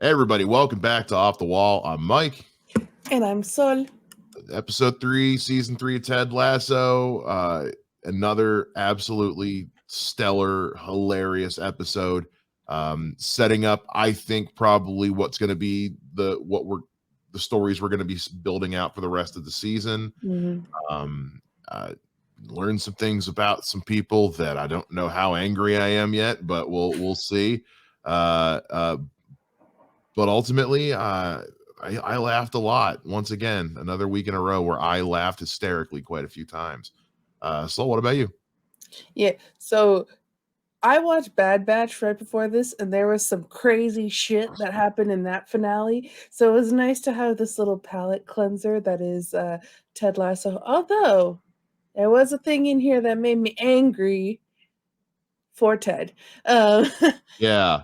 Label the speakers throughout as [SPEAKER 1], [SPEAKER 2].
[SPEAKER 1] Hey everybody, welcome back to Off the Wall. I'm Mike.
[SPEAKER 2] And I'm Sol.
[SPEAKER 1] Episode 3, Season 3 of Ted Lasso. Another absolutely stellar, hilarious episode. Setting up, I think, probably what's going to be the stories we're going to be building out for the rest of the season. Learn some things about some people that I don't know how angry I am yet, but we'll see. But ultimately, I laughed a lot. Once again, another week in a row where I laughed hysterically quite a few times. So what about you?
[SPEAKER 2] Yeah, so I watched Bad Batch right before this, and there was some crazy shit that happened in that finale. So it was nice to have this little palate cleanser that is Ted Lasso. Although there was a thing in here that made me angry for Ted.
[SPEAKER 1] Yeah.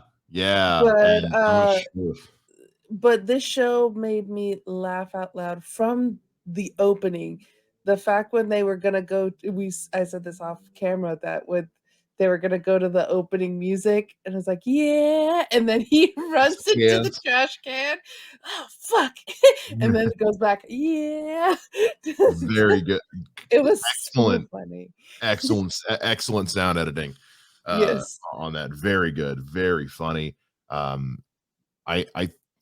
[SPEAKER 2] But this show made me laugh out loud from the opening. The fact when they were gonna go, I said this off camera, that when they were gonna go to the opening music, and it's like, yeah, and then he runs into the trash can. Oh fuck! And then it goes back, yeah.
[SPEAKER 1] Very good.
[SPEAKER 2] It was
[SPEAKER 1] excellent,
[SPEAKER 2] so funny.
[SPEAKER 1] excellent sound editing.
[SPEAKER 2] Yes,
[SPEAKER 1] on that. Very good, very funny. I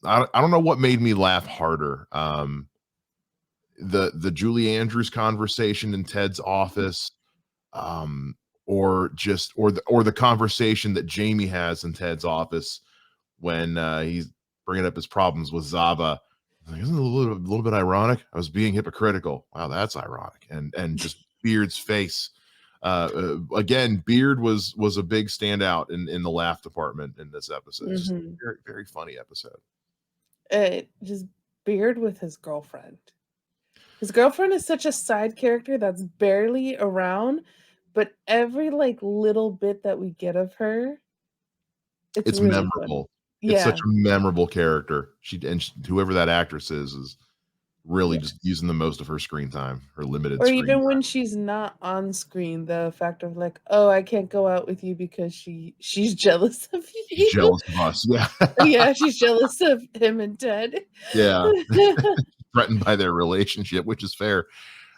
[SPEAKER 1] don't know what made me laugh harder. The Julie Andrews conversation in Ted's office, or the conversation that Jamie has in Ted's office when he's bringing up his problems with Zava. Like, isn't it a little bit ironic? I was being hypocritical. Wow, that's ironic. And just Beard's face. Again, Beard was a big standout in the laugh department in this episode. Just very, very funny episode.
[SPEAKER 2] Just Beard with his girlfriend. His girlfriend is such a side character that's barely around, but every little bit that we get of her, it's really
[SPEAKER 1] memorable.
[SPEAKER 2] Fun.
[SPEAKER 1] It's such a memorable character. Whoever that actress is really just using the most of her screen time, her limited.
[SPEAKER 2] Or even when she's not on screen, the fact of oh, I can't go out with you because she's jealous of you.
[SPEAKER 1] She's jealous of us. Yeah.
[SPEAKER 2] Yeah, she's jealous of him and Ted.
[SPEAKER 1] Yeah. Threatened by their relationship, which is fair.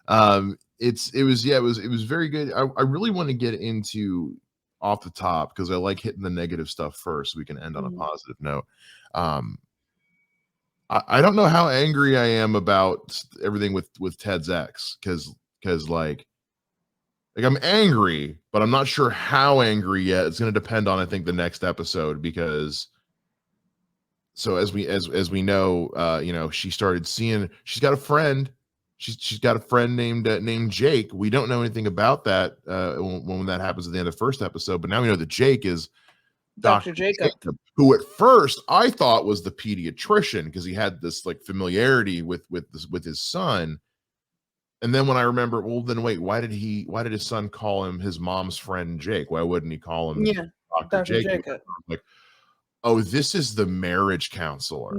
[SPEAKER 1] It was very good. I really want to get into off the top because I like hitting the negative stuff first so we can end on a positive note. I don't know how angry I am about everything with Ted's ex because I'm angry, but I'm not sure how angry yet. It's going to depend on, I think, the next episode because so as we know, she started seeing, she's got a friend. She's got a friend named Jake. We don't know anything about that when that happens at the end of the first episode, but now we know that Jake is
[SPEAKER 2] Dr. Jacob,
[SPEAKER 1] who at first I thought was the pediatrician because he had this familiarity with his son. And then when I remember, well, then wait, why did his son call him his mom's friend Jake? Why wouldn't he call him Dr. Jacob? Like, oh, this is the marriage counselor.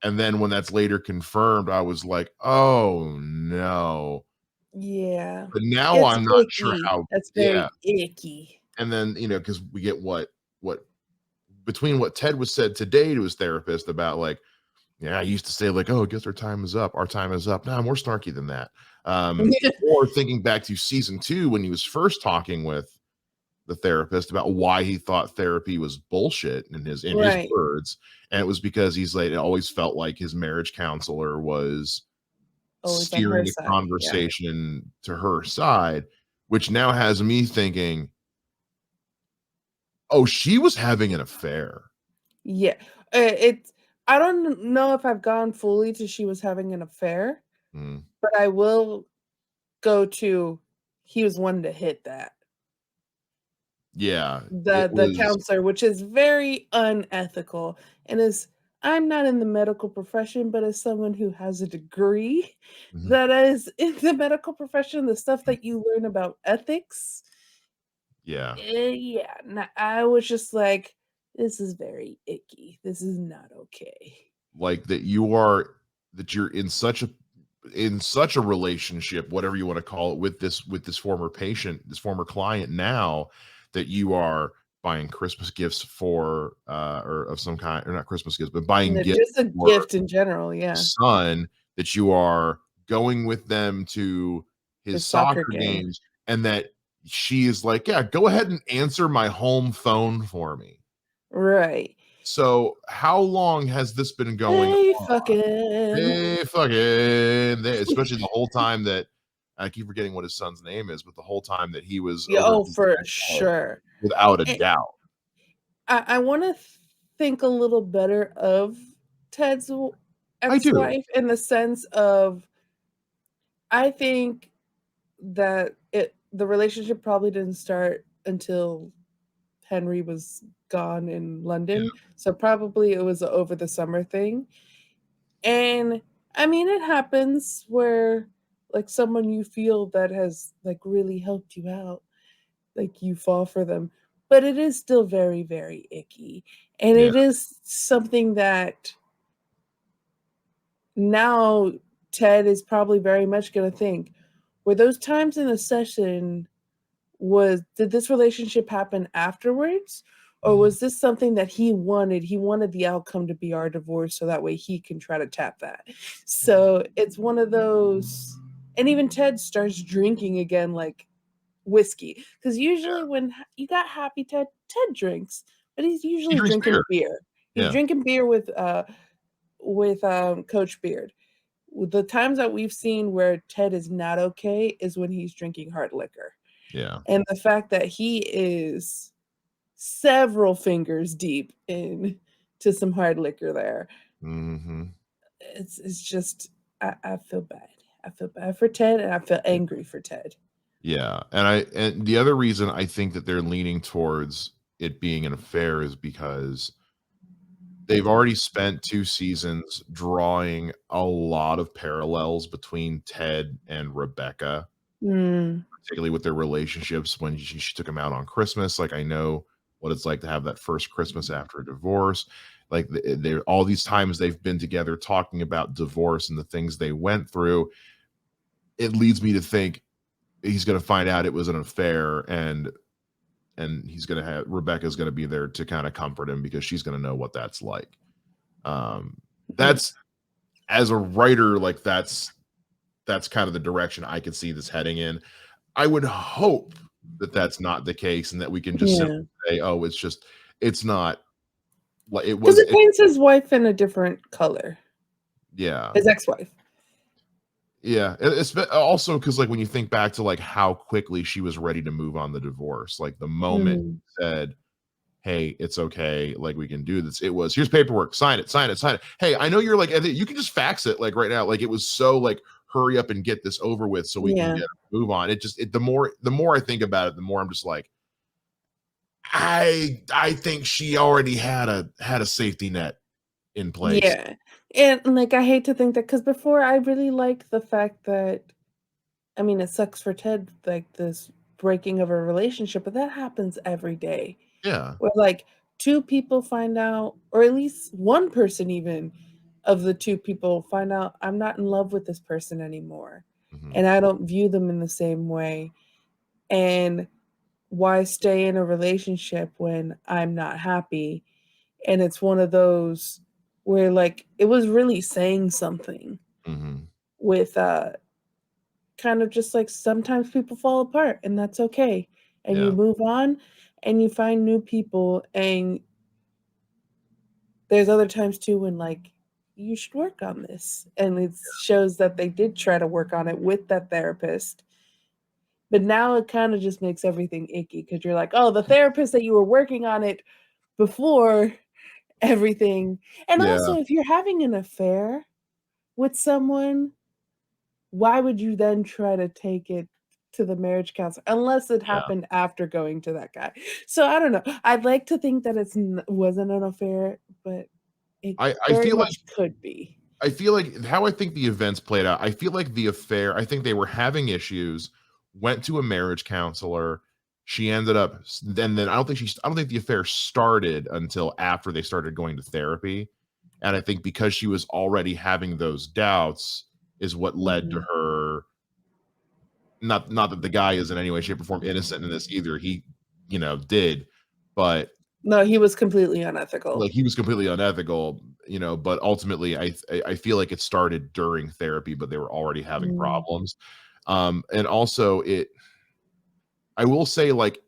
[SPEAKER 1] And then when that's later confirmed, I was like, oh no.
[SPEAKER 2] Yeah.
[SPEAKER 1] But now I'm not sure how.
[SPEAKER 2] That's very icky.
[SPEAKER 1] And then, because we get what between what Ted was said today to his therapist about I used to say oh, I guess our time is up. Our time is up. Nah, more snarky than that. Or thinking back to season 2 when he was first talking with the therapist about why he thought therapy was bullshit in his words. And it was because he's it always felt like his marriage counselor was steering the conversation to her side, which now has me thinking, oh, she was having an affair.
[SPEAKER 2] Yeah. I don't know if I've gone fully to she was having an affair, but I will go to he was one to hit that.
[SPEAKER 1] Yeah.
[SPEAKER 2] The counselor, which is very unethical. And I'm not in the medical profession, but as someone who has a degree that is in the medical profession, the stuff that you learn about ethics.
[SPEAKER 1] Yeah.
[SPEAKER 2] I was just like, this is very icky. This is not okay.
[SPEAKER 1] That you're in such a relationship, whatever you want to call it, with this former patient, this former client now, that you are buying Christmas gifts for or of some kind, or not Christmas gifts, but buying
[SPEAKER 2] Yeah,
[SPEAKER 1] gifts
[SPEAKER 2] just a
[SPEAKER 1] for
[SPEAKER 2] gift in general, yeah.
[SPEAKER 1] son, that you are going with them to his
[SPEAKER 2] His soccer
[SPEAKER 1] soccer
[SPEAKER 2] game.
[SPEAKER 1] games, and that she is like, "Yeah, go ahead and answer my home phone for me."
[SPEAKER 2] Right.
[SPEAKER 1] So, how long has this been going
[SPEAKER 2] Hey,
[SPEAKER 1] on?
[SPEAKER 2] fucking.
[SPEAKER 1] They fucking especially the whole time that I keep forgetting what his son's name is, but the whole time that he was
[SPEAKER 2] Yeah,
[SPEAKER 1] over at
[SPEAKER 2] oh,
[SPEAKER 1] his
[SPEAKER 2] for
[SPEAKER 1] hotel,
[SPEAKER 2] sure.
[SPEAKER 1] without a
[SPEAKER 2] And
[SPEAKER 1] doubt.
[SPEAKER 2] I wanna think a little better of Ted's
[SPEAKER 1] I do.
[SPEAKER 2] ex-wife in the sense of I think that the relationship probably didn't start until Henry was gone in
[SPEAKER 1] Yeah,
[SPEAKER 2] London, so probably it was a over the summer thing, and, I mean, it happens where, like, someone you feel that has, like, really helped you out, like, you fall for them, but it is still very, very icky, and
[SPEAKER 1] yeah,
[SPEAKER 2] it is something that now Ted is probably very much gonna think, "Were those times in a session did this relationship happen afterwards, or
[SPEAKER 1] mhm,
[SPEAKER 2] was this something that he wanted? He wanted the outcome to be our divorce so that way he can try to tap that." So, it's one of those and even Ted starts drinking again, like, whiskey, because usually
[SPEAKER 1] yeah.
[SPEAKER 2] when you got happy Ted, Ted drinks, but he's
[SPEAKER 1] He
[SPEAKER 2] usually
[SPEAKER 1] drinks beer.
[SPEAKER 2] drinking beer. He's
[SPEAKER 1] Yeah,
[SPEAKER 2] drinking beer with, Coach Beard. The times that we've seen where Ted is not okay is when he's drinking hard liquor.
[SPEAKER 1] yeah,
[SPEAKER 2] And the fact that he is several fingers deep into some hard liquor there,
[SPEAKER 1] mhm,
[SPEAKER 2] it's just I feel bad. I feel bad for Ted, and I feel
[SPEAKER 1] yeah,
[SPEAKER 2] angry for Ted.
[SPEAKER 1] yeah, and the other reason I think that they're leaning towards it being an affair is because they've already spent 2 seasons drawing a lot of parallels between Ted and Rebecca,
[SPEAKER 2] Mm,
[SPEAKER 1] particularly with their relationships when she took him out on Christmas. Like, I know what it's like to have that first Christmas after a divorce. Like, there all these times they've been together talking about divorce and the things they went through, it leads me to think he's gonna find out it was an affair, and he's gonna have Rebecca's gonna be there to kinda comfort him because she's gonna know what that's like. Um,
[SPEAKER 2] mhm.
[SPEAKER 1] that's as a writer, like, that's kind of the direction I could see this heading in. I would hope that that's not the case and that we can just simply
[SPEAKER 2] Yeah,
[SPEAKER 1] say, "Oh, it's not like it
[SPEAKER 2] because
[SPEAKER 1] was
[SPEAKER 2] it
[SPEAKER 1] it."
[SPEAKER 2] paints his wife in a different color,
[SPEAKER 1] Yeah.
[SPEAKER 2] his ex-wife.
[SPEAKER 1] Yeah, it's also because, like, when you think back to, like, how quickly she was ready to move on the divorce, like, the moment
[SPEAKER 2] Mhm.
[SPEAKER 1] he said, "Hey, it's okay, like, we can do this," it was, "Here's paperwork, sign it, sign it, sign it. Hey, I know you're, like, you can just fax it, like, right now." Like, it was so, like, "Hurry up and get this over with so we can
[SPEAKER 2] Yeah.
[SPEAKER 1] get move on." The more I think about it, the more I'm just like, I think she already had a safety net in place.
[SPEAKER 2] Yeah, and, like, I hate to think that because before I really liked the fact that I mean, it sucks for Ted, like, this breaking of a relationship, but that happens every day,
[SPEAKER 1] Yeah.
[SPEAKER 2] where, like, 2 people find out or at least 1 person even of the 2 people find out, "I'm not in love with this person anymore,
[SPEAKER 1] Mhm.
[SPEAKER 2] and I don't view them in the same way, and why stay in a relationship when I'm not happy?" And it's one of those where, like, it was really saying something
[SPEAKER 1] Mhm.
[SPEAKER 2] with, kind of just like sometimes people fall apart and that's okay, and you
[SPEAKER 1] Yeah.
[SPEAKER 2] move on and you find new people, and there's other times too when, like, you should work on this, and it shows that they did try to work on it with that therapist, but now it kinda just makes everything icky because 'cause you're like, "Oh, the therapist that you were working on it before everything." And
[SPEAKER 1] Yeah.
[SPEAKER 2] also, if you're having an affair with someone, why would you then try to take it to the marriage counselor unless it
[SPEAKER 1] Yeah.
[SPEAKER 2] happened after going to that guy? So I don't know. I'd like to think that wasn't an affair, but it
[SPEAKER 1] I
[SPEAKER 2] very
[SPEAKER 1] feel like
[SPEAKER 2] much could be.
[SPEAKER 1] I feel like how I think the events played out, I feel like the affair, I think they were having issues, went to a marriage counselor. She ended up then I don't think the affair started until after they started going to therapy. And I think because she was already having those doubts is what led to
[SPEAKER 2] Mhm.
[SPEAKER 1] her, not that the guy is in any way, shape, or form innocent in this either. He, did. but
[SPEAKER 2] No, he was completely unethical.
[SPEAKER 1] like he was completely unethical, but ultimately I feel like it started during therapy, but they were already having
[SPEAKER 2] Mm,
[SPEAKER 1] problems. And also I will say, like,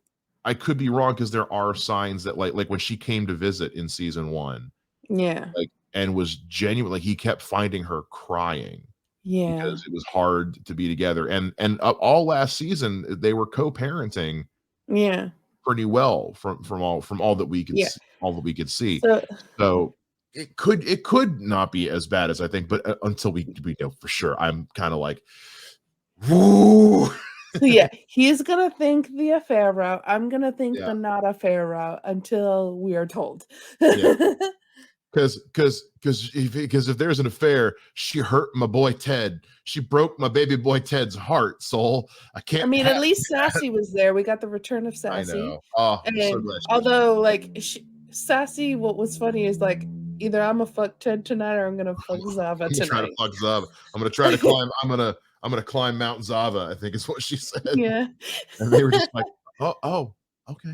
[SPEAKER 1] I could be wrong because there are signs that like when she came to visit in season 1,
[SPEAKER 2] yeah.
[SPEAKER 1] like, and was genuine, like he kept finding her crying
[SPEAKER 2] Yeah.
[SPEAKER 1] because it was hard to be together. And all last season they were co-parenting
[SPEAKER 2] Yeah.
[SPEAKER 1] pretty well from all that we could
[SPEAKER 2] Yeah.
[SPEAKER 1] see, all that we could see.
[SPEAKER 2] So
[SPEAKER 1] So it could not be as bad as I think, but until we know for sure, I'm kind of like, woo.
[SPEAKER 2] so yeah, he's gonna think the affair route. I'm gonna think
[SPEAKER 1] Yeah,
[SPEAKER 2] the not affair route until we are told.
[SPEAKER 1] yeah. Because if there's an affair, she hurt my boy Ted. She broke my baby boy Ted's heart. Soul, I
[SPEAKER 2] I
[SPEAKER 1] can't
[SPEAKER 2] mean,
[SPEAKER 1] have.
[SPEAKER 2] at least Sassy was there. We got the return of
[SPEAKER 1] I
[SPEAKER 2] Sassy.
[SPEAKER 1] know. Oh, I'm so
[SPEAKER 2] And
[SPEAKER 1] glad she was back.
[SPEAKER 2] although like Sassy, what was funny is like either I'm gonna fuck Ted tonight or I'm gonna fuck Zava
[SPEAKER 1] I'm gonna try to
[SPEAKER 2] tonight.
[SPEAKER 1] fuck Zava. I'm gonna try to climb. I'm gonna climb Mount Zava, I think is what she said.
[SPEAKER 2] Yeah.
[SPEAKER 1] And they were just like, oh, okay.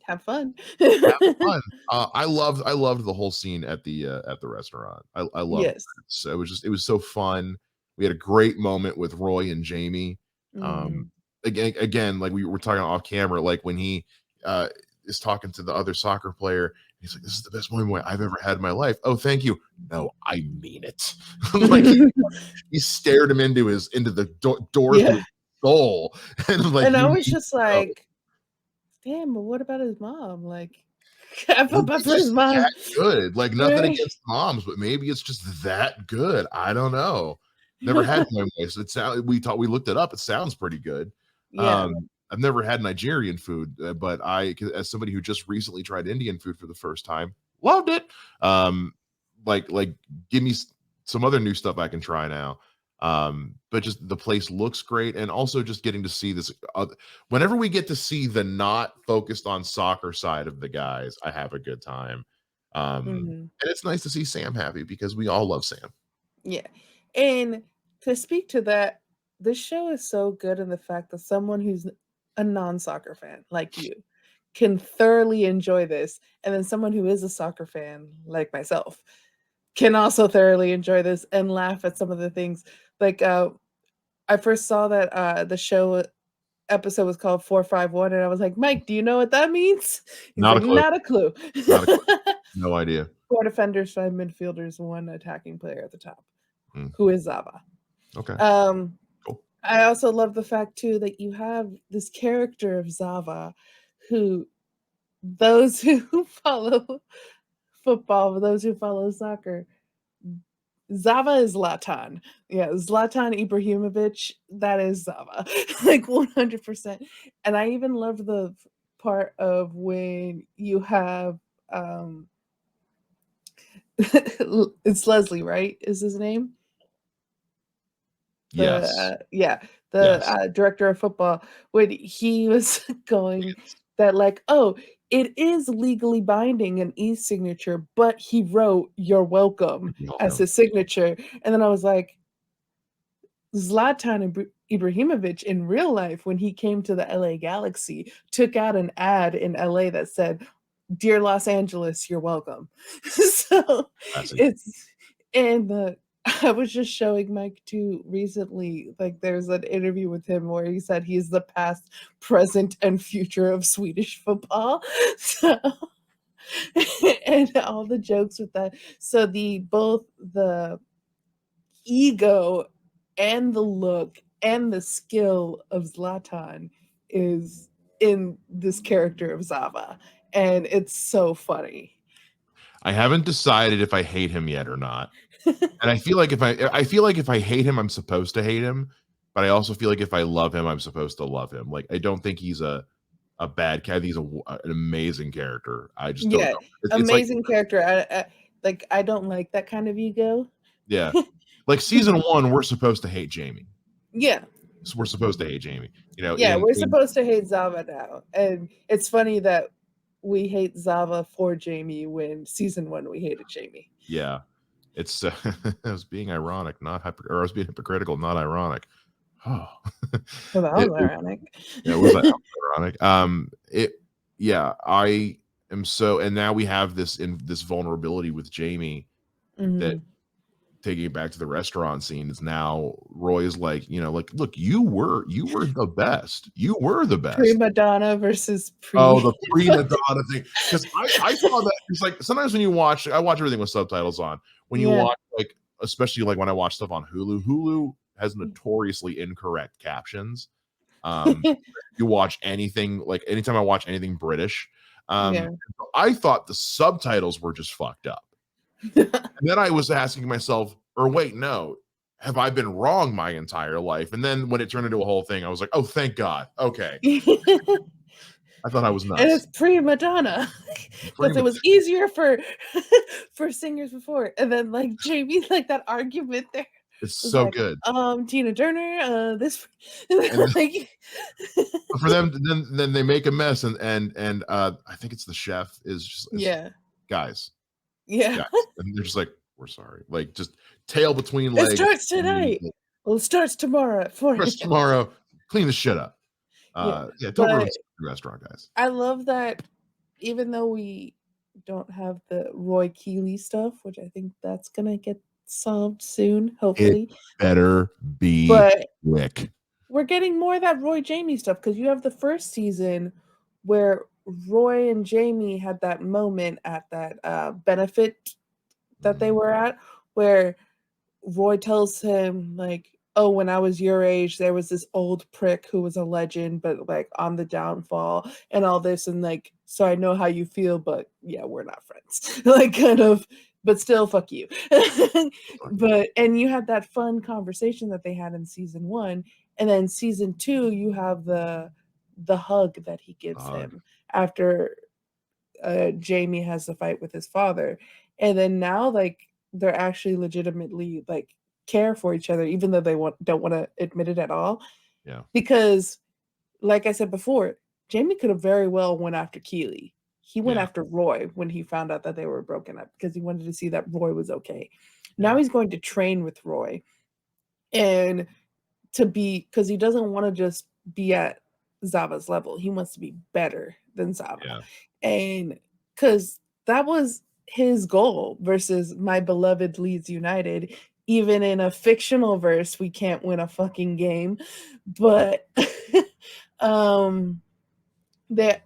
[SPEAKER 2] Have fun.
[SPEAKER 1] Have fun. I loved the whole scene at the restaurant. I loved it.
[SPEAKER 2] Yes.
[SPEAKER 1] So it was so fun. We had a great moment with Roy and Jamie. Um,
[SPEAKER 2] Mhm.
[SPEAKER 1] again, like we were talking off camera, like when he uh is talking to the other soccer player, he's like, "This is the best moment I've ever had in my life." Oh, thank you. No, I mean it. Like he stared him into the doors to
[SPEAKER 2] Yeah.
[SPEAKER 1] his soul, and like
[SPEAKER 2] And I
[SPEAKER 1] you
[SPEAKER 2] was
[SPEAKER 1] need
[SPEAKER 2] just
[SPEAKER 1] to know.
[SPEAKER 2] like, damn, but what about his mom? Like, I felt bad
[SPEAKER 1] Maybe
[SPEAKER 2] for his
[SPEAKER 1] just
[SPEAKER 2] mom.
[SPEAKER 1] that good. Like, nothing
[SPEAKER 2] Right.
[SPEAKER 1] against moms, but maybe it's just that good. I don't know. Never had one so it sound we looked it up. It sounds pretty good.
[SPEAKER 2] Yeah.
[SPEAKER 1] I've never had Nigerian food, but as somebody who just recently tried Indian food for the first time, loved it. Like give me some other new stuff I can try now. But just the place looks great, and also just getting to see this whenever we get to see the not focused on soccer side of the guys, I have a good time.
[SPEAKER 2] Mhm.
[SPEAKER 1] And it's nice to see Sam happy because we all love Sam.
[SPEAKER 2] Yeah. And to speak to that, this show is so good in the fact that someone who's a non-soccer fan like you can thoroughly enjoy this, and then someone who is a soccer fan like myself can also thoroughly enjoy this and laugh at some of the things. Like I first saw that the show episode was called 451 and I was like, "Mike, do you know what that means?" He's
[SPEAKER 1] Not a
[SPEAKER 2] like,
[SPEAKER 1] clue.
[SPEAKER 2] "Not a clue."
[SPEAKER 1] Not a clue. No idea.
[SPEAKER 2] 4 defenders, 5 midfielders, 1 attacking player at the top,
[SPEAKER 1] Mm,
[SPEAKER 2] who is Zava.
[SPEAKER 1] okay.
[SPEAKER 2] Um,
[SPEAKER 1] Cool.
[SPEAKER 2] I also love the fact too that you have this character of Zava who those who follow football, those who follow soccer, Zava is Zlatan. Yeah, Zlatan Ibrahimovic, that is Zava, like 100%. And I even love the part of when you have, it's Leslie, right? Is his name? The,
[SPEAKER 1] Yes.
[SPEAKER 2] yeah, the,
[SPEAKER 1] Yes.
[SPEAKER 2] director of football, when he was going
[SPEAKER 1] Yes.
[SPEAKER 2] that like, "Oh, it is legally binding an e-signature, but he wrote 'You're welcome'
[SPEAKER 1] You're
[SPEAKER 2] as
[SPEAKER 1] welcome.
[SPEAKER 2] his signature." And then I was like, Zlatan Ibrahimovic in real life, when he came to the LA Galaxy, took out an ad in LA that said, "Dear Los Angeles, you're welcome." So
[SPEAKER 1] Classic.
[SPEAKER 2] it's and the I was just showing Mike too recently, like there's an interview with him where he said he's the past, present, and future of Swedish football. So and all the jokes with that. So the both the ego and the look and the skill of Zlatan is in this character of Zava, and it's so funny.
[SPEAKER 1] I haven't decided if I hate him yet or not. And I feel like if I hate him, I'm supposed to hate him, but I also feel like if I love him, I'm supposed to love him. Like I don't think he's a bad cat. I think he's an amazing character. I just don't
[SPEAKER 2] Yeah,
[SPEAKER 1] know. It's like,
[SPEAKER 2] amazing character. I don't like that kind of ego.
[SPEAKER 1] yeah, like season 1, we're supposed to hate Jamie.
[SPEAKER 2] Yeah,
[SPEAKER 1] So we're supposed to hate Jamie.
[SPEAKER 2] yeah,
[SPEAKER 1] In
[SPEAKER 2] we're supposed to hate Zava now, and it's funny that we hate Zava for Jamie when season 1 we hated Jamie.
[SPEAKER 1] yeah, it's I was being ironic, or I was being hypocritical, not ironic. Oh,
[SPEAKER 2] Well, that
[SPEAKER 1] it,
[SPEAKER 2] was
[SPEAKER 1] it
[SPEAKER 2] ironic.
[SPEAKER 1] yeah, was that ironic? It yeah, I am so, and now we have this vulnerability with Jamie that,
[SPEAKER 2] Mhm.
[SPEAKER 1] taking it back to the restaurant scene, is now Roy's like, like, look, you were the best. You were the best.
[SPEAKER 2] Prima donna versus
[SPEAKER 1] Oh,
[SPEAKER 2] pre.
[SPEAKER 1] the prima donna thing. Because I saw that. It's like sometimes when you watch, I watch everything with subtitles on. When you
[SPEAKER 2] Yeah.
[SPEAKER 1] watch, like, especially like when I watch stuff on Hulu has notoriously incorrect captions. Um, you watch anything, like anytime I watch anything British,
[SPEAKER 2] Yeah.
[SPEAKER 1] I thought the subtitles were just fucked up. And then I was asking myself, or wait, no, have I been wrong my entire life? And then when it turned into a whole thing, I was like, oh, thank God. Okay. I thought I was
[SPEAKER 2] And
[SPEAKER 1] nuts.
[SPEAKER 2] it's prima donna because it
[SPEAKER 1] Prima,
[SPEAKER 2] was easier for for singers before. And then like Jamie, like that argument there
[SPEAKER 1] it's
[SPEAKER 2] was
[SPEAKER 1] so
[SPEAKER 2] like,
[SPEAKER 1] good.
[SPEAKER 2] Tina Turner, this
[SPEAKER 1] And
[SPEAKER 2] like
[SPEAKER 1] for them, then they make a mess, and I think it's the chef is
[SPEAKER 2] yeah.
[SPEAKER 1] guys,
[SPEAKER 2] Yeah.
[SPEAKER 1] guys, and they're just like, we're sorry, like, just tail between
[SPEAKER 2] It
[SPEAKER 1] legs.
[SPEAKER 2] starts tonight. Well, it starts tomorrow at 4
[SPEAKER 1] Rest
[SPEAKER 2] a.m.
[SPEAKER 1] tomorrow, clean the shit up.
[SPEAKER 2] Yeah.
[SPEAKER 1] Yeah, don't ruin
[SPEAKER 2] But
[SPEAKER 1] the restaurant, guys.
[SPEAKER 2] I love that even though we don't have the Roy Keeley stuff, which I think that's gonna get solved soon,
[SPEAKER 1] It
[SPEAKER 2] hopefully.
[SPEAKER 1] better be
[SPEAKER 2] But
[SPEAKER 1] quick.
[SPEAKER 2] we're getting more of that Roy Jamie stuff because you have the first season where Roy and Jamie had that moment at that benefit that they were at where Roy tells him like, "Oh, when I was your age, there was this old prick who was a legend, but like on the downfall and all this, and like, so I know how you feel, but yeah, we're not friends." Like, kind of, but still, fuck you. But and you had that fun conversation that they had in season one, and then season two, you have the hug that he gives him after Jamie has the fight with his father, and then now like they're actually legitimately like care for each other, even though they don't want to admit it at all.
[SPEAKER 1] Yeah,
[SPEAKER 2] Because, like I said before, Jamie could have very well went after Keeley. He went
[SPEAKER 1] yeah,
[SPEAKER 2] after Roy when he found out that they were broken up because he wanted to see that Roy was okay. Now
[SPEAKER 1] yeah,
[SPEAKER 2] he's going to train with Roy and to be because he doesn't want to just be at Zava's level. He wants to be better than Zava.
[SPEAKER 1] yeah,
[SPEAKER 2] And because that was his goal versus my beloved Leeds United. Even in a fictional verse, we can't win a fucking game. But um the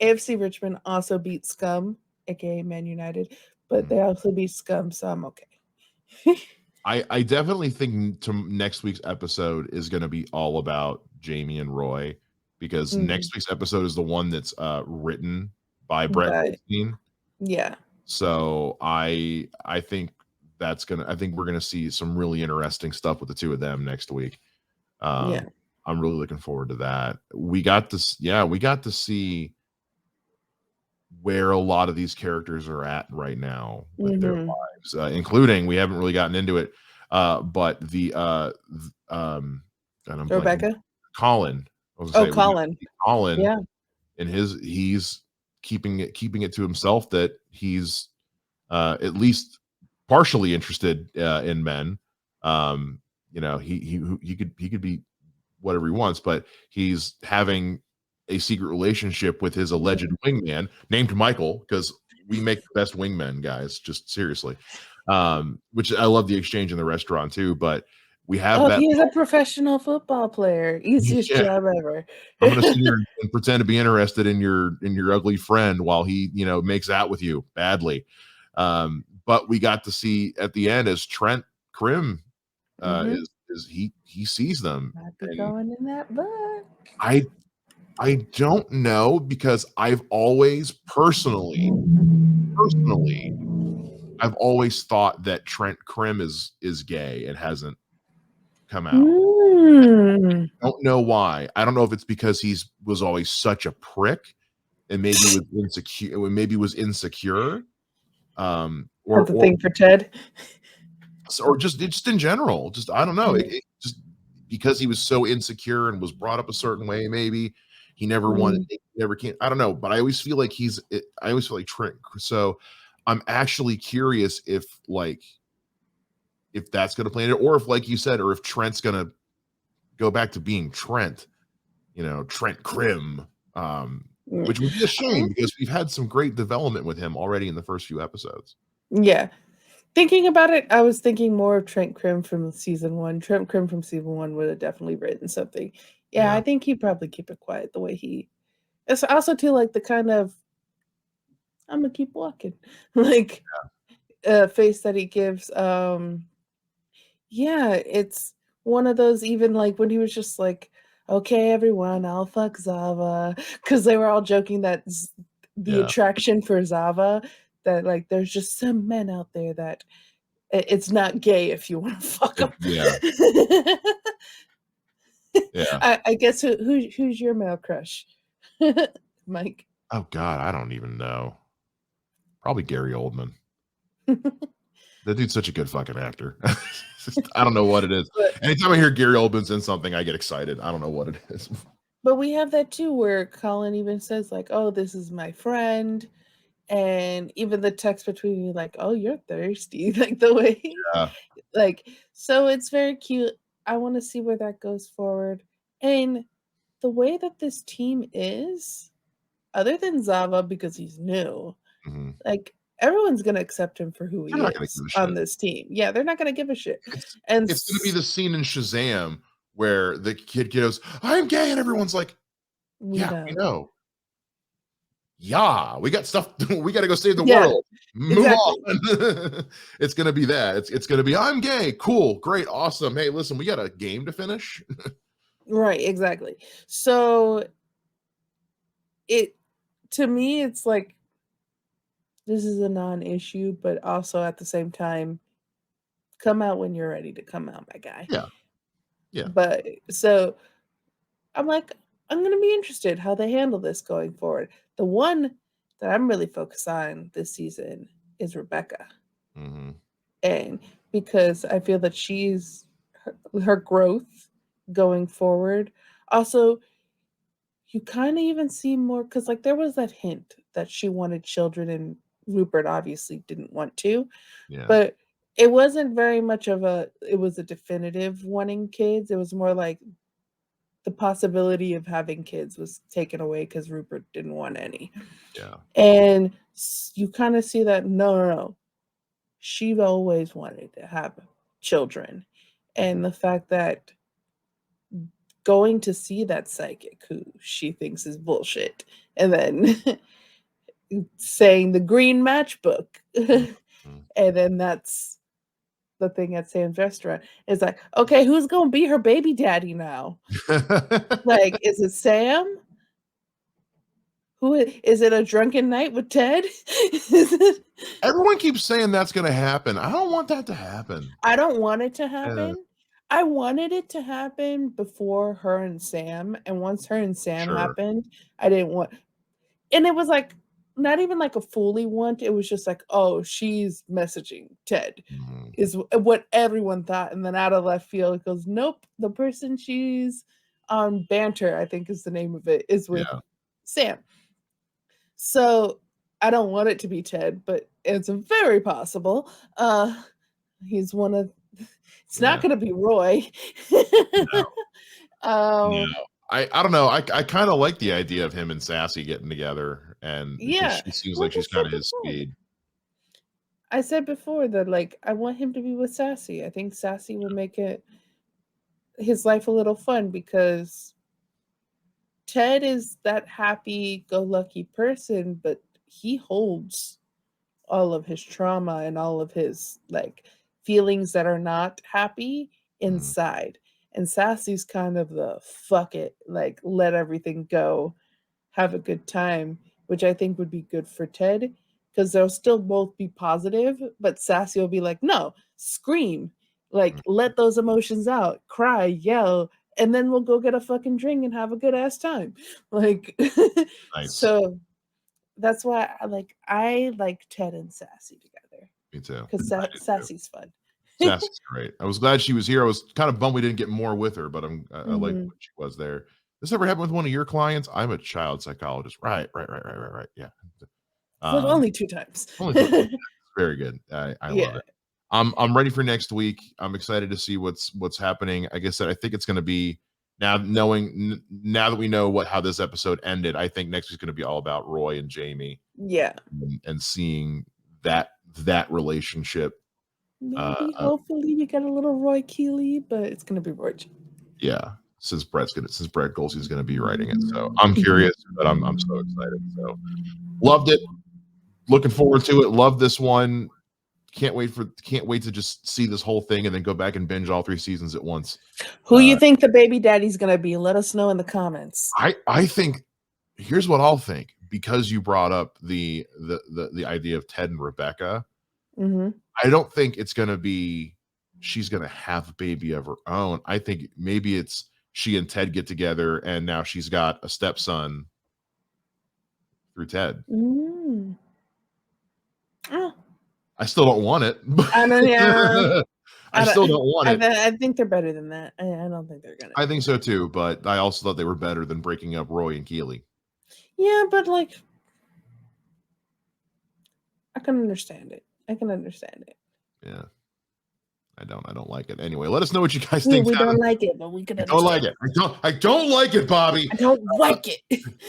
[SPEAKER 2] AFC Richmond also beat Scum, aka Man United, but they also beat Scum, so I'm okay.
[SPEAKER 1] I definitely think next week's episode is going to be all about Jamie and Roy, because
[SPEAKER 2] Mhm.
[SPEAKER 1] next week's episode is the one that's written by Brett
[SPEAKER 2] But
[SPEAKER 1] Goldstein.
[SPEAKER 2] yeah.
[SPEAKER 1] So I think we're gonna see some really interesting stuff with the two of them next week.
[SPEAKER 2] Yeah.
[SPEAKER 1] I'm really looking forward to that. We got to see where a lot of these characters are at right now with their
[SPEAKER 2] Mhm.
[SPEAKER 1] lives, including, we haven't really gotten into it, but God, I'm blanking.
[SPEAKER 2] Rebecca?
[SPEAKER 1] Colin. I was gonna
[SPEAKER 2] Oh,
[SPEAKER 1] say we got
[SPEAKER 2] Colin.
[SPEAKER 1] Colin,
[SPEAKER 2] Yeah.
[SPEAKER 1] and he's keeping it to himself that he's at least partially interested in men. He could be whatever he wants, but he's having a secret relationship with his alleged
[SPEAKER 2] Mhm.
[SPEAKER 1] wingman named Michael, because we make the best wingmen, guys. Just seriously. Which I love the exchange in the restaurant too, but we have
[SPEAKER 2] Oh,
[SPEAKER 1] that.
[SPEAKER 2] he's a professional football player. Easiest
[SPEAKER 1] Yeah,
[SPEAKER 2] job ever.
[SPEAKER 1] I'm gonna sit here and pretend to be interested in your ugly friend while he, makes out with you badly. But we got to see at the end as Trent Krim
[SPEAKER 2] Mhm.
[SPEAKER 1] is he sees them,
[SPEAKER 2] Might be
[SPEAKER 1] and
[SPEAKER 2] going in that book.
[SPEAKER 1] I I don't know, because personally, I've always thought that Trent Krim is gay and hasn't come out.
[SPEAKER 2] Mm.
[SPEAKER 1] Don't know why. I don't know if it's because he's was always such a prick and maybe was insecure, or
[SPEAKER 2] That's a thing for Ted.
[SPEAKER 1] just in general, just I don't know, it just because he was so insecure and was brought up a certain way, maybe he never wanted,
[SPEAKER 2] Mhm.
[SPEAKER 1] never can, I don't know, but I always feel like I always feel like Trent. So I'm actually curious if that's going to play in it, or if, like you said, or if Trent's going to go back to being Trent, Trent Krim.
[SPEAKER 2] Mm.
[SPEAKER 1] which would be a shame
[SPEAKER 2] Um,
[SPEAKER 1] because we've had some great development with him already in the first few episodes.
[SPEAKER 2] yeah. Thinking about it, I was thinking more of Trent Krim from season 1. Trent Krim from season 1 would have definitely written something. Yeah,
[SPEAKER 1] Yeah.
[SPEAKER 2] I think he'd probably keep it quiet the way he it's also too like the kind of I'm gonna keep walking like face that he gives. Yeah, it's one of those even like when he was just like, okay, everyone, I'll fuck Zava. Because they were all joking that the
[SPEAKER 1] Yeah.
[SPEAKER 2] attraction for Zava, that like there's just some men out there that it's not gay if you want to fuck them.
[SPEAKER 1] Yeah. Yeah.
[SPEAKER 2] I guess who's your male crush? Mike.
[SPEAKER 1] Oh God, I don't even know. Probably Gary Oldman. That dude's such a good fucking actor. I don't know what it is.
[SPEAKER 2] but
[SPEAKER 1] Anytime I hear Gary Oldman's in something, I get excited. I don't know what it is.
[SPEAKER 2] but we have that too where Colin even says like, "Oh, this is my friend." And even the text between you like, "Oh, you're thirsty." Like the way
[SPEAKER 1] Yeah.
[SPEAKER 2] like so it's very cute. I want to see where that goes forward. And the way that this team is, other than Zava because he's new,
[SPEAKER 1] Mhm.
[SPEAKER 2] like everyone's gonna accept him for who
[SPEAKER 1] They're
[SPEAKER 2] he
[SPEAKER 1] not gonna
[SPEAKER 2] is
[SPEAKER 1] give a
[SPEAKER 2] on
[SPEAKER 1] shit.
[SPEAKER 2] this team. Yeah, they're not gonna give a shit.
[SPEAKER 1] It's
[SPEAKER 2] And
[SPEAKER 1] it's gonna be the scene in Shazam where the kid goes, "I'm gay," and everyone's like,
[SPEAKER 2] we
[SPEAKER 1] "Yeah, we
[SPEAKER 2] know.
[SPEAKER 1] know. Yeah, we got stuff. We got to go save the
[SPEAKER 2] Yeah,
[SPEAKER 1] world. Move
[SPEAKER 2] exactly.
[SPEAKER 1] on." It's gonna be that. It's gonna be, "I'm gay. Cool, great, awesome. Hey, listen, we got a game to finish."
[SPEAKER 2] Right, exactly. So it to me it's like this is a non-issue, but also at the same time, come out when you're ready to come out, my guy.
[SPEAKER 1] Yeah, yeah.
[SPEAKER 2] But so I'm like, I'm gonna be interested how they handle this going forward. The one that I'm really focused on this season is Rebecca.
[SPEAKER 1] Mhm.
[SPEAKER 2] And because I feel that her growth going forward. Also, you kind of even see more because like there was that hint that she wanted children and Rupert obviously didn't want to,
[SPEAKER 1] Yeah,
[SPEAKER 2] but it wasn't very much of a it was a definitive wanting kids. It was more like the possibility of having kids was taken away because Rupert didn't want any.
[SPEAKER 1] yeah.
[SPEAKER 2] And you kind of see that no, she always wanted to have children.
[SPEAKER 1] Mhm.
[SPEAKER 2] And the fact that going to see that psychic who she thinks is bullshit and then saying the green matchbook
[SPEAKER 1] Mhm.
[SPEAKER 2] and then that's the thing at Sam's restaurant. It's like, okay, who's gonna be her baby daddy now? Like, is it Sam? Is it a drunken night with Ted? Is it
[SPEAKER 1] Everyone keeps saying that's gonna happen. I don't want that to happen.
[SPEAKER 2] I don't want it to
[SPEAKER 1] Uh,
[SPEAKER 2] happen. I wanted it to happen before her and Sam, and once her and Sam
[SPEAKER 1] sure.
[SPEAKER 2] happened, I didn't want and it was like not even like a fully want, it was just like, "Oh, she's messaging Ted,"
[SPEAKER 1] Mhm.
[SPEAKER 2] is what everyone thought, and then out of left field, it goes, "Nope, the person she's on Banter," I think is the name of it, is with
[SPEAKER 1] Yeah,
[SPEAKER 2] Sam. So, I don't want it to be Ted, but it's very possible. He's one of it's not
[SPEAKER 1] yeah.
[SPEAKER 2] gonna be Roy.
[SPEAKER 1] No, no.
[SPEAKER 2] Um,
[SPEAKER 1] I don't know. I kinda like the idea of him and Sassy getting together, and because
[SPEAKER 2] yeah,
[SPEAKER 1] she seems like
[SPEAKER 2] like I
[SPEAKER 1] she's
[SPEAKER 2] said
[SPEAKER 1] kinda his
[SPEAKER 2] before.
[SPEAKER 1] speed.
[SPEAKER 2] I said before that, like, I want him to be with Sassy. I think Sassy will make it his life a little fun because Ted is that happy-go-lucky person, but he holds all of his trauma and all of his, like, feelings that are not happy
[SPEAKER 1] Mhm,
[SPEAKER 2] inside. And Sassy's kind of the, "Fuck it," like, let everything go, have a good time, which I think would be good for Ted because 'cause they'll still both be positive, but Sassy will be like, "No, scream,
[SPEAKER 1] mhm.
[SPEAKER 2] like, let those emotions out, cry, yell, and then we'll go get a fucking drink and have a good ass time." Like,
[SPEAKER 1] Nice.
[SPEAKER 2] so that's why I like Ted and Sassy together
[SPEAKER 1] Me too.
[SPEAKER 2] 'cause
[SPEAKER 1] I do too.
[SPEAKER 2] Sassy's fun.
[SPEAKER 1] Sassy's great. I was glad she was here. I was kinda bummed we didn't get more with her, but I like
[SPEAKER 2] Mhm.
[SPEAKER 1] when she was there. This ever happened with one of your clients? I'm a child psychologist. Right, right, right, right, right, right. Yeah.
[SPEAKER 2] But
[SPEAKER 1] Um,
[SPEAKER 2] only 2 times.
[SPEAKER 1] only 2 times. Very good. I love
[SPEAKER 2] Yeah.
[SPEAKER 1] it. I'm ready for next week. I'm excited to see what's happening. Like I said, I think it's gonna be now now that we know how this episode ended, I think next week's going to be all about Roy and Jamie.
[SPEAKER 2] Yeah.
[SPEAKER 1] And seeing that relationship.
[SPEAKER 2] Maybe hopefully we get a little Roy Keeley, but it's going to be Roy.
[SPEAKER 1] Yeah, since Brett Golsey's going to be writing it, so I'm curious, but I'm so excited. So loved it. Looking forward to it. Love this one. Can't wait to just see this whole thing and then go back and binge all 3 seasons at once.
[SPEAKER 2] Who you think the baby daddy's gonna be? Let us know in the comments.
[SPEAKER 1] I think here's what I'll think, because you brought up the idea of Ted and Rebecca. I don't think it's gonna be she's gonna have a baby of her own. I think maybe it's she and Ted get together and now she's got a stepson through Ted.
[SPEAKER 2] Oh.
[SPEAKER 1] I still don't want it.
[SPEAKER 2] I mean, yeah.
[SPEAKER 1] I still don't want it.
[SPEAKER 2] I think they're better than that. I don't think they're gonna.
[SPEAKER 1] I think so too, but I also thought they were better than breaking up Roy and Keeley.
[SPEAKER 2] Yeah, but like, I can understand it.
[SPEAKER 1] Yeah, I don't like it. Anyway, let us know what you guys think.
[SPEAKER 2] We don't like it, but we can.
[SPEAKER 1] I don't like it. I don't like it, Bobby.
[SPEAKER 2] I don't like it.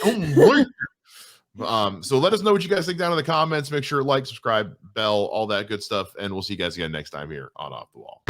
[SPEAKER 1] I don't like it. So let us know what you guys think down in the comments. Make sure to like, subscribe, bell, all that good stuff, and we'll see you guys again next time here on Off the Wall.